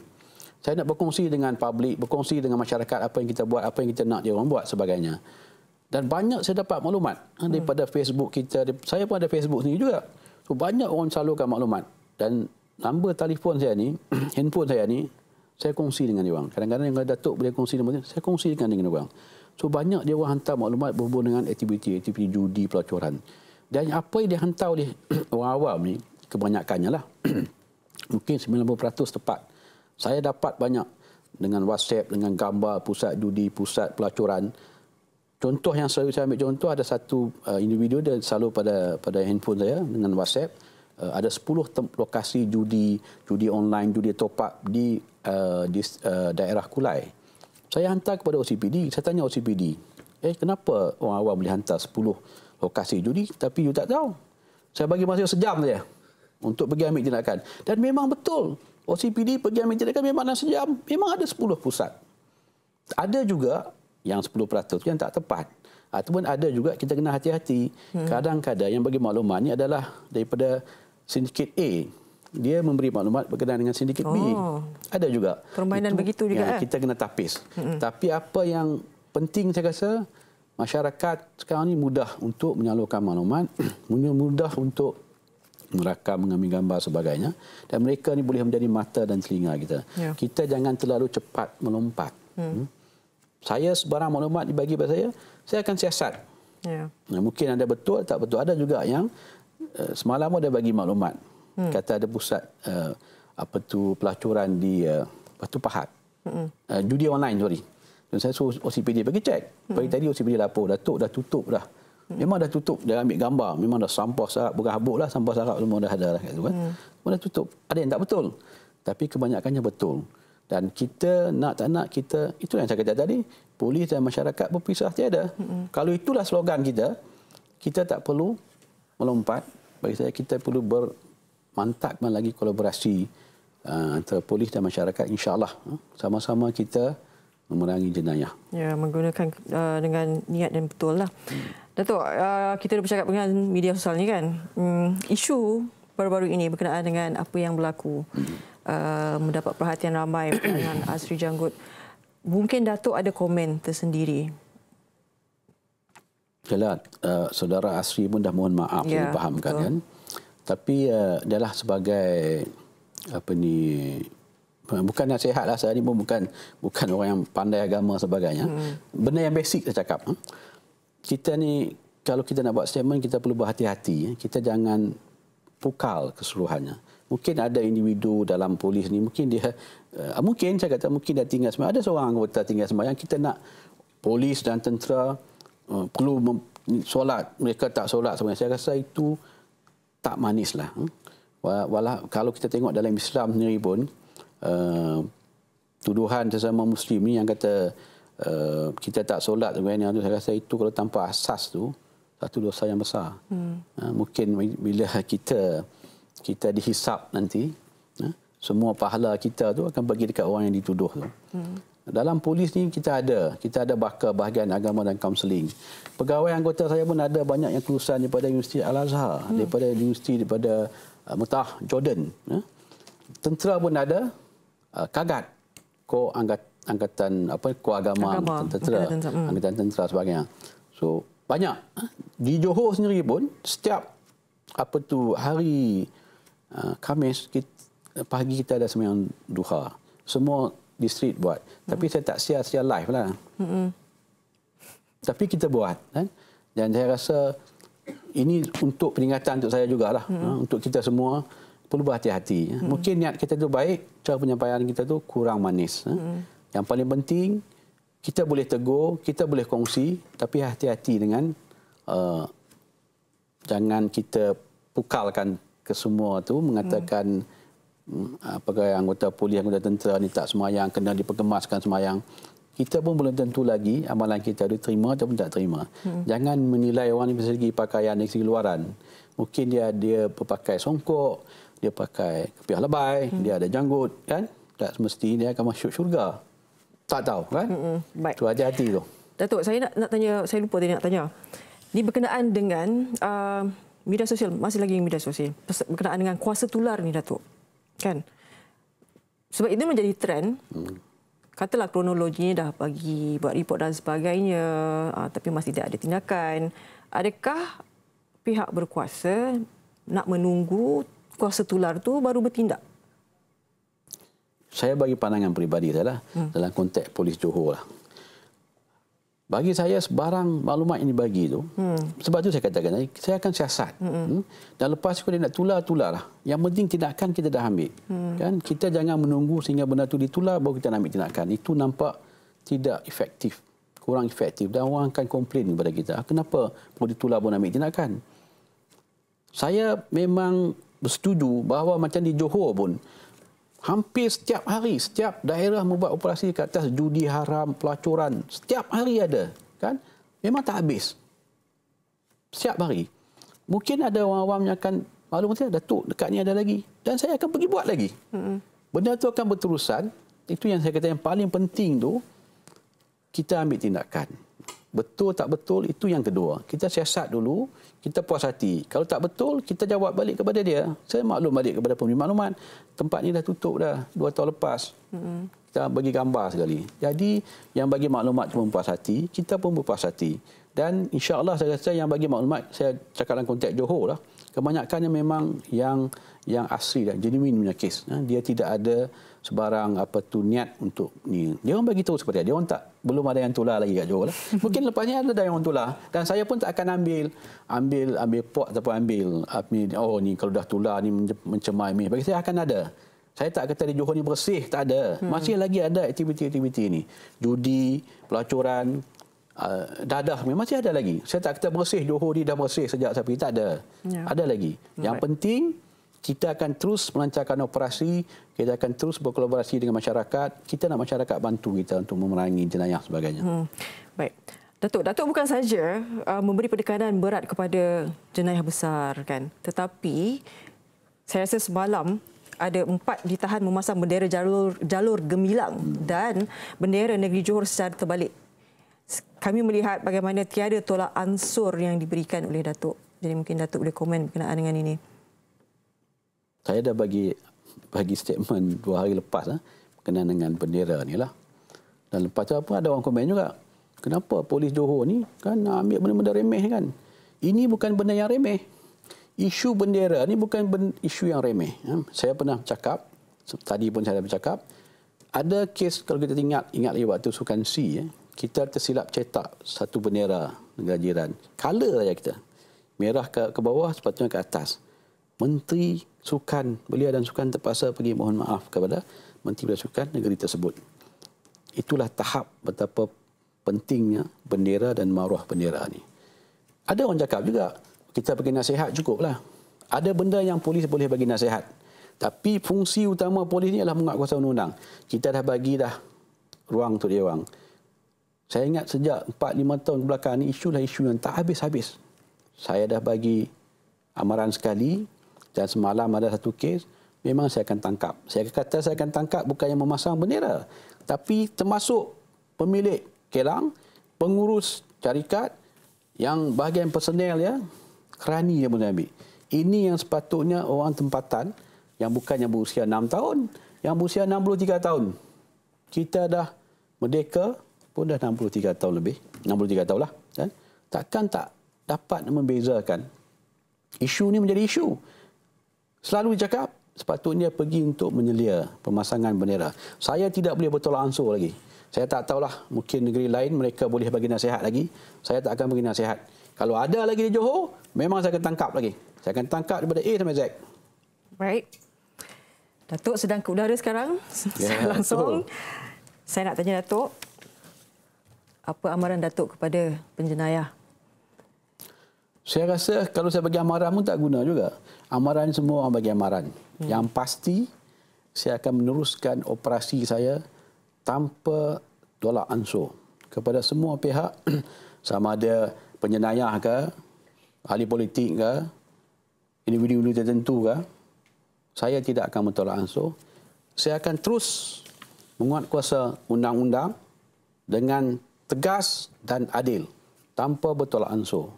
Saya nak berkongsi dengan publik, berkongsi dengan masyarakat apa yang kita buat, apa yang kita nak dia orang buat sebagainya. Dan banyak saya dapat maklumat daripada Facebook kita. Saya pun ada Facebook sendiri juga. So, banyak orang salurkan maklumat. Dan nombor telefon saya ni, handphone saya ni, saya kongsi dengan dia orang. Kadang-kadang yang Datuk boleh kongsi dengan saya kongsi dengan dia orang. So banyak dia orang hantar maklumat berhubung dengan aktiviti judi, pelacuran. Dan apa yang dia hantar oleh orang awam ni, kebanyakannya lah. Mungkin 90% tepat. Saya dapat banyak dengan WhatsApp, dengan gambar pusat judi, pusat pelacuran. Contoh yang selalu saya ambil contoh, ada satu individu dia selalu pada handphone saya dengan WhatsApp. Ada 10 lokasi judi online, judi top up di daerah Kulai. Saya hantar kepada OCPD, saya tanya OCPD, kenapa orang awam boleh hantar 10 lokasi judi tapi you tak tahu? Saya bagi masa sejam saja untuk pergi ambil tindakan. Dan memang betul, OCPD pergi ambil tindakan memang dalam sejam, memang ada 10 pusat. Ada juga yang 10% yang tak tepat. Ataupun ada juga kita kena hati-hati. Kadang-kadang yang bagi maklumat ni adalah daripada sindiket A. Dia memberi maklumat berkenaan dengan sindiket B. Ada juga. Permainan begitu juga. Kita kena tapis. Tapi apa yang penting saya rasa, masyarakat sekarang ni mudah untuk menyalurkan maklumat, mudah untuk merakam, mengambil gambar sebagainya. Dan mereka ni boleh menjadi mata dan telinga kita. Ya. Kita jangan terlalu cepat melompat. Saya sebarang maklumat dibagi pada saya akan siasat. Ya. Mungkin ada betul, tak betul. Ada juga yang semalam ada bagi maklumat. Kata ada pusat pelacuran di Batu Pahat. Judi online, sorry. Dan saya suruh OCPD pergi cek. Pagi tadi OCPD lapor, Datuk dah tutup dah. Memang dah tutup, dia ambil gambar. Memang dah sampah sarap, berhabuk lah, sampah sarap semua dah ada lah. Memang dah tutup. Ada yang tak betul. Tapi kebanyakannya betul. Dan kita nak tak nak, kita, itu yang saya kata tadi, polis dan masyarakat berpisah tiada. Kalau itulah slogan kita, kita tak perlu melompat. Bagi saya, kita perlu mantapkan lagi kolaborasi antara polis dan masyarakat, insya-Allah sama-sama kita memerangi jenayah. Ya, menggunakan dengan niat yang betul lah. Datuk, kita dah bercakap dengan media sosial ni kan. Isu baru-baru ini berkenaan dengan apa yang berlaku mendapat perhatian ramai dengan Azri Janggut. Mungkin Datuk ada komen tersendiri. Jelas, saudara Azri pun dah mohon maaf, saya fahamkan kan. Tapi adalah sebagai bukan nasihat lah, saya ni pun bukan orang yang pandai agama sebagainya. Benda yang basic saya cakap. Kita ni kalau kita nak buat statement, kita perlu berhati-hati. Kita jangan pukal keseluruhannya. Mungkin ada individu dalam polis ni, mungkin dia mungkin saya kata mungkin dia tinggal sembahyang. Ada seorang anggota tinggal sembahyang, kita nak polis dan tentera perlu solat, mereka tak solat sebenarnya. Saya rasa itu tak manislah. Kalau kita tengok dalam Islam sendiri pun, tuduhan sesama Muslim ni yang kata kita tak solat sebenarnya, saya rasa itu kalau tanpa asas tu satu dosa yang besar. Mungkin bila kita dihisap nanti, semua pahala kita tu akan bagi dekat orang yang dituduh tu. Dalam polis ni kita ada bakal bahagian agama dan kaunseling. Pegawai anggota saya pun ada banyak yang kelulusan daripada Universiti Al-Azhar, daripada Mutah Jordan. Tentera pun ada, Kagat, angkatan agama tentera, angkatan tentera sebagainya. So banyak. Di Johor sendiri pun setiap hari Khamis pagi kita ada sembahyang duha. Semua distrik buat. Tapi saya tak share live lah. Tapi kita buat. Kan? Dan saya rasa ini untuk peringatan untuk saya jugalah. Untuk kita semua perlu berhati-hati. Mungkin niat kita tu baik, cara penyampaian kita tu kurang manis. Yang paling penting, kita boleh tegur, kita boleh kongsi, tapi hati-hati dengan jangan kita pukalkan ke semua tu, mengatakan apakah anggota polis, anggota tentera ni tak semayang, kena diperkemaskan semayang. Kita pun belum tentu lagi amalan kita diterima ataupun tak terima. Jangan menilai orang ni dari segi pakaian, dari segi luaran. Mungkin dia berpakai songkok, dia pakai kepiah lebay, dia ada janggut, kan? Tak semesti dia akan masuk syurga. Tak tahu, kan? Baik. Tu hati-hati tu. Datuk, saya nak tanya, saya lupa tadi nak tanya. Ini berkenaan dengan media sosial, masih lagi media sosial. Berkenaan dengan kuasa tular ni, Datuk. Kan? Sebab itu menjadi trend. Katalah kronologinya dah bagi buat report dan sebagainya, tapi masih tidak ada tindakan. Adakah pihak berkuasa nak menunggu kuasa tular tu baru bertindak? Saya bagi pandangan peribadi saya lah, dalam konteks polis Johor lah. Bagi saya sebarang maklumat yang dibagi tu, sebab tu saya katakan saya akan siasat. Dan lepas kalau dia nak tular lah. Yang penting tindakan kita dah ambil. Kan? Kita jangan menunggu sehingga benda tu ditular baru kita nak ambil tindakan. Itu nampak tidak efektif, kurang efektif, dan orang akan komplain kepada kita. Kenapa perlu ditular baru nak ambil tindakan? Saya memang bersetuju bahawa macam di Johor pun, hampir setiap hari, setiap daerah membuat operasi ke atas judi haram, pelacuran. Setiap hari ada. Kan? Memang tak habis. Setiap hari. Mungkin ada orang awam yang akan maklum saya, Datuk, dekat ni ada lagi. Dan saya akan pergi buat lagi. Benda tu akan berterusan. Itu yang saya kata yang paling penting tu, kita ambil tindakan. Betul tak betul, itu yang kedua. Kita siasat dulu, kita puas hati. Kalau tak betul, kita jawab balik kepada dia. Saya maklum balik kepada pemberi maklumat. Tempat ni dah tutup dah 2 tahun lepas. Kita bagi gambar sekali. Jadi, yang bagi maklumat cuma puas hati, kita pun berpuas hati. Dan insya-Allah saya rasa yang bagi maklumat, saya cakap dalam konteks Johor lah, kebanyakannya memang yang asli dan genuine punya kes. Dia tidak ada sebarang niat untuk ni. Dia orang bagi tahu seperti dia orang belum ada yang tular lagi kat Johor lah. Mungkin lepasnya ada yang orang tular, dan saya pun tak akan ambil pot ataupun ambil ni kalau dah tular ni mencemai ni. Bagi saya akan ada. Saya tak kata di Johor ni bersih, tak ada. Masih lagi ada aktiviti-aktiviti ni. Judi, pelacuran, dadah masih ada lagi. Saya tak kata bersih, Johor ni dah bersih sejak sapi, tak ada. Ada lagi. Yang penting kita akan terus melancarkan operasi, kita akan terus berkolaborasi dengan masyarakat. Kita nak masyarakat bantu kita untuk memerangi jenayah sebagainya. Baik. Datuk bukan saja memberi penekanan berat kepada jenayah besar kan, tetapi saya rasa semalam ada 4 ditahan memasang bendera jalur gemilang dan bendera negeri Johor secara terbalik. Kami melihat bagaimana tiada tolak ansur yang diberikan oleh Datuk. Jadi mungkin Datuk boleh komen berkenaan dengan ini. Saya dah bagi statement 2 hari lepas berkenaan dengan bendera ni lah. Dan lepas tu ada orang komen juga. Kenapa polis Johor ni kan ambil benda-benda remeh kan? Ini bukan benda yang remeh. Isu bendera ni bukan isu yang remeh. Saya pernah cakap, tadi pun saya dah bercakap, ada kes kalau kita ingat lagi waktu Sukan C, kita tersilap cetak satu bendera negara jiran. Color saja kita. Merah ke bawah, sepatutnya ke atas. Menteri Sukan Belia dan Sukan terpaksa pergi mohon maaf kepada Menteri Belia Sukan negeri tersebut. Itulah tahap betapa pentingnya bendera dan maruah bendera ni. Ada orang cakap juga, kita bagi nasihat cukuplah. Ada benda yang polis boleh bagi nasihat. Tapi fungsi utama polis ni adalah menguatkuasa undang-undang. Kita dah bagi ruang untuk dia orang. Saya ingat sejak 4-5 tahun belakang ni, isu yang tak habis-habis. Saya dah bagi amaran sekali, dan semalam ada satu kes, memang saya akan tangkap. Saya kata saya akan tangkap bukan yang memasang bendera, tapi termasuk pemilik kelang, pengurus syarikat, yang bahagian personel kerani yang boleh ambil. Ini yang sepatutnya orang tempatan, yang bukan yang berusia 6 tahun, yang berusia 63 tahun. Kita dah merdeka pun dah 63 tahun lebih, 63 tahun lah. Kan? Takkan tak dapat membezakan. Isu ni menjadi isu. Selalu dicakap, sepatutnya pergi untuk menyelia pemasangan bendera. Saya tidak boleh bertolak ansur lagi. Saya tak tahulah, mungkin negeri lain mereka boleh bagi nasihat lagi. Saya tak akan bagi nasihat. Kalau ada lagi di Johor, memang saya akan tangkap lagi. Saya akan tangkap daripada A sampai Z. Baik. Datuk sedang ke udara sekarang. Langsung. Saya nak tanya Datuk, apa amaran Datuk kepada penjenayah? Saya rasa kalau saya bagi amaran pun tak guna juga. Amaran semua orang bagi amaran. Yang pasti, saya akan meneruskan operasi saya tanpa tolak ansur kepada semua pihak, sama ada penjenayah ke, ahli politik ke, individu tertentu ke. Saya tidak akan mentolak ansur. Saya akan terus menguatkuasa undang-undang dengan tegas dan adil, tanpa bertolak ansur.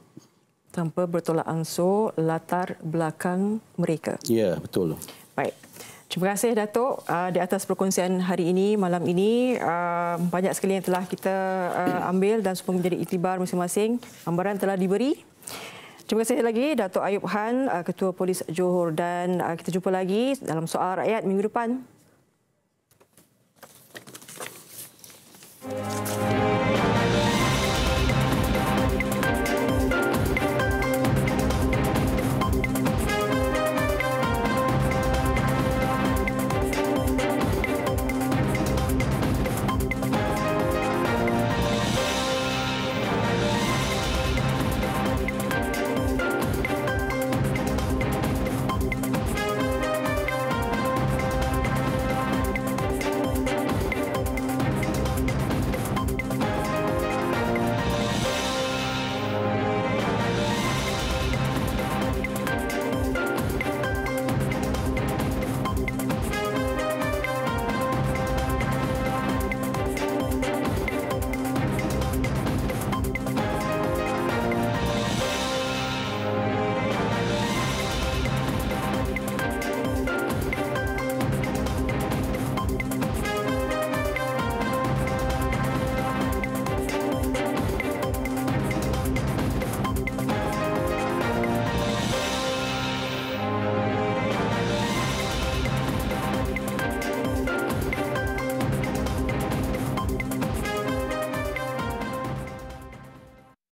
Tanpa bertolak ansur latar belakang mereka. Ya, betul. Baik. Terima kasih Datuk di atas perkongsian hari ini, malam ini. Banyak sekali yang telah kita ambil dan semua menjadi iktibar masing-masing. Gambaran telah diberi. Terima kasih lagi Datuk Ayub Han, Ketua Polis Johor, dan kita jumpa lagi dalam Soal Rakyat minggu depan.